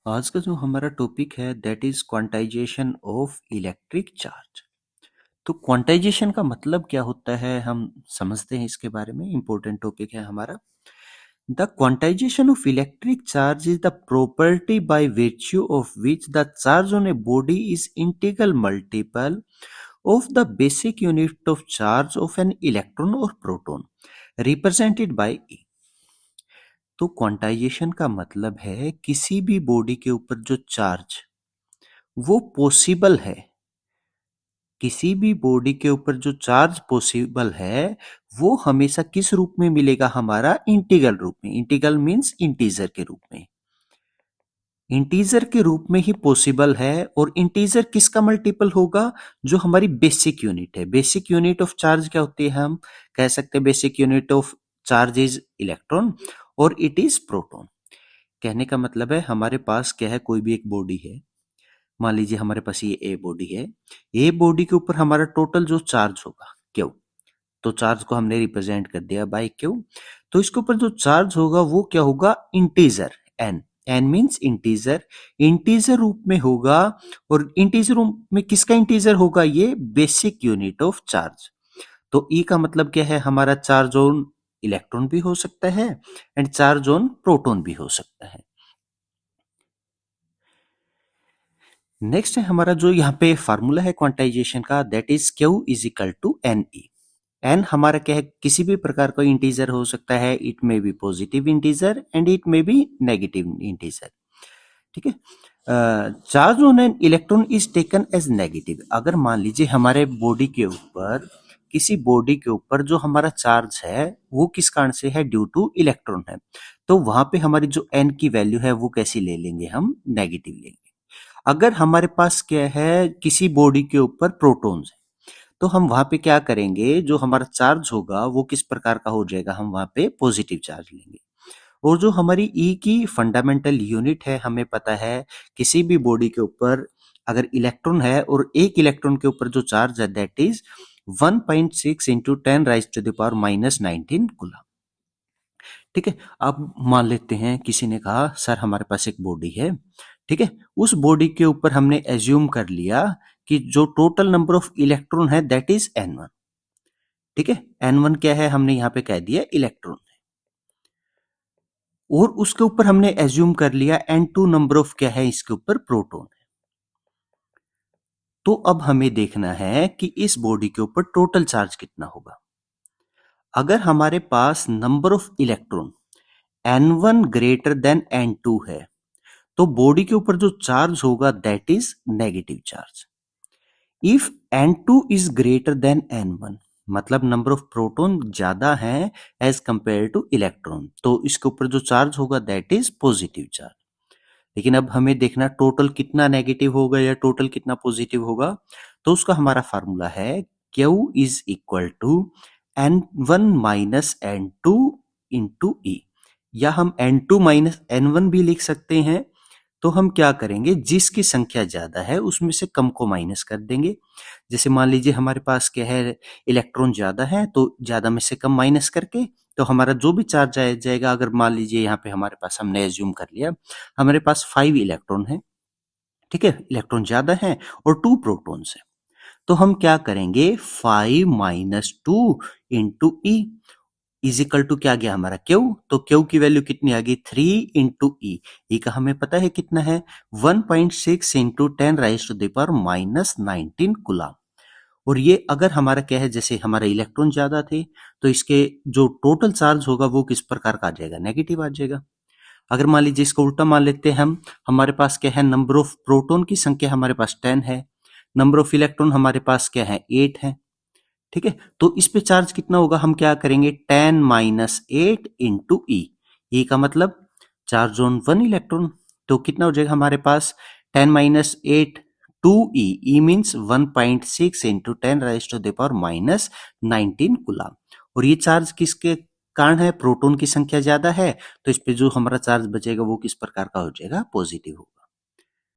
आज का जो हमारा टॉपिक है that is quantization of electric charge. तो क्वांटाइजेशन का मतलब क्या होता है हम समझते हैं इसके बारे में। इंपॉर्टेंट टॉपिक है हमारा। The quantization of electric charge is the property bye virtue of which the charge on a body is integral multiple of the basic unit of charge of an electron or proton represented by E। तो quantization का मतलब है किसी भी body के ऊपर जो charge वो पॉसिबल है, किसी भी बॉडी के ऊपर जो चार्ज पॉसिबल है वो हमेशा किस रूप में मिलेगा, हमारा इंटीग्रल रूप में। इंटीग्रल मींस इंटीजर के रूप में, इंटीजर के रूप में ही पॉसिबल है। और इंटीजर किसका मल्टीपल होगा, जो हमारी बेसिक यूनिट है। बेसिक यूनिट ऑफ चार्ज क्या होती है, हम कह सकते हैं basic unit of charge is electron और इट इज प्रोटॉन। कहने का मतलब है हमारे पास क्या है, कोई भी एक बॉडी है, मान लीजिए हमारे पास ये ए बॉडी है। ए बॉडी के ऊपर हमारा टोटल जो चार्ज होगा क्यू, तो चार्ज को हमने रिप्रेजेंट कर दिया बाय क्यू। तो इसके ऊपर जो चार्ज होगा वो क्या होगा, integer n. N means integer, integer रूप में होगा। और इंटीजर रूप में किसका इंटीजर होगा, ये बेसिक यूनिट ऑफ चार्ज। तो ई का मतलब क्या है, हमारा चार्ज ऑन इलेक्ट्रॉन भी हो सकता है एंड चार्ज ऑन प्रोटॉन भी हो सकता है। नेक्स्ट है हमारा जो यहाँ पे फार्मूला है क्वांटाइजेशन का, that is Q is equal to n e. N हमारा क्या है, किसी भी प्रकार का इंटीजर हो सकता है। It may be positive integer and it may be negative integer. ठीक है। Charge on an electron is taken as negative. अगर मान लीजिए हमारे बॉडी के ऊपर, किसी बॉडी के ऊपर जो हमारा चार्ज है वो किस कारण से है, ड्यू टू इलेक्ट्रॉन है, तो वहां पे हमारी जो एन की वैल्यू है वो कैसी ले लेंगे, हम नेगेटिव लेंगे। अगर हमारे पास क्या है, किसी बॉडी के ऊपर प्रोटॉन्स है, तो हम वहां पे क्या करेंगे, जो हमारा चार्ज होगा वो किस प्रकार का हो जाएगा, हम वहां पे पॉजिटिव चार्ज लेंगे। और जो हमारी ई की फंडामेंटल यूनिट है, हमें पता है किसी भी बॉडी के ऊपर अगर इलेक्ट्रॉन है और एक इलेक्ट्रॉन के ऊपर जो चार्ज है that is 1.6 into 10 raise to the power -19 coulomb. ठीक है। अब मान लेते हैं किसी ने कहा सर हमारे पास एक बॉडी है, ठीक है, उस बॉडी के ऊपर हमने एज्यूम कर लिया कि जो टोटल नंबर ऑफ इलेक्ट्रॉन है दैट इज n1। ठीक है, n1 क्या है, हमने यहां पे कह दिया इलेक्ट्रॉन है। और उसके ऊपर हमने एज्यूम कर लिया n2 नंबर ऑफ क्या है, इसके ऊपर प्रोटॉन है। तो अब हमें देखना है कि इस बॉडी के ऊपर टोटल चार्ज कितना होगा। अगर हमारे पास number of electron n1 greater than n2 है, तो बॉडी के ऊपर जो चार्ज होगा that is negative charge. If n2 is greater than n1, मतलब नंबर ऑफ प्रोटॉन ज्यादा है एज कंपेयर टू इलेक्ट्रॉन, तो इसके ऊपर जो चार्ज होगा दैट इज पॉजिटिव चार्ज। लेकिन अब हमें देखना टोटल कितना नेगेटिव होगा या टोटल कितना पॉजिटिव होगा। तो उसका हमारा फार्मूला है Q is equal to n1 minus n2 into e, या हम n2 माइनस n1 भी लिख सकते हैं। तो हम क्या करेंगे, जिसकी संख्या ज्यादा है उसमें से कम को माइनस कर देंगे। जैसे मान लीजिए हमारे पास क्या है, इलेक्ट्रॉन ज्यादा है तो ज्यादा में से कम माइनस करके तो हमारा जो भी चार्ज आ जाएगा। अगर मान लीजिए यहाँ पे हमारे पास, हमने एज्यूम कर लिया हमारे पास 5 इलेक्ट्रॉन है, ठीक है, इलेक्ट्रॉन ज्यादा है और 2 प्रोटॉन्स है, तो हम क्या करेंगे 5 minus 2 into e is equal to क्या गया हमारा क्यू। तो क्यू की वैल्यू कितनी आ गई 3 इंटू ई। ई का हमें पता है कितना है 1.6 into 10 raise to the power -19 coulomb. और ये अगर हमारा क्या है, जैसे हमारा इलेक्ट्रॉन ज्यादा थे तो इसके जो टोटल चार्ज होगा वो किस प्रकार का आ जाएगा, नेगेटिव आ जाएगा। अगर मान लीजिए इसको उल्टा मान लेते हैं हम, हमारे पास क्या है, नंबर ऑफ प्रोटॉन की संख्या हमारे पास 10 है, नंबर ऑफ इलेक्ट्रॉन हमारे पास क्या है 8 है। ठीक है, तो इस पे चार्ज कितना होगा, हम क्या करेंगे 10 माइनस 8 इंटू ई। ई का मतलब चार्ज ऑन 1 इलेक्ट्रॉन, तो कितना हो जाएगा हमारे पास 10 minus 8 2 e. E means 1.6 into 10 raise to the power -19 coulomb. और ये चार्ज किसके कारण है, प्रोटॉन की संख्या ज्यादा है, तो इस पे जो हमारा चार्ज बचेगा वो किस प्रकार का हो जाएगा, पॉजिटिव होगा।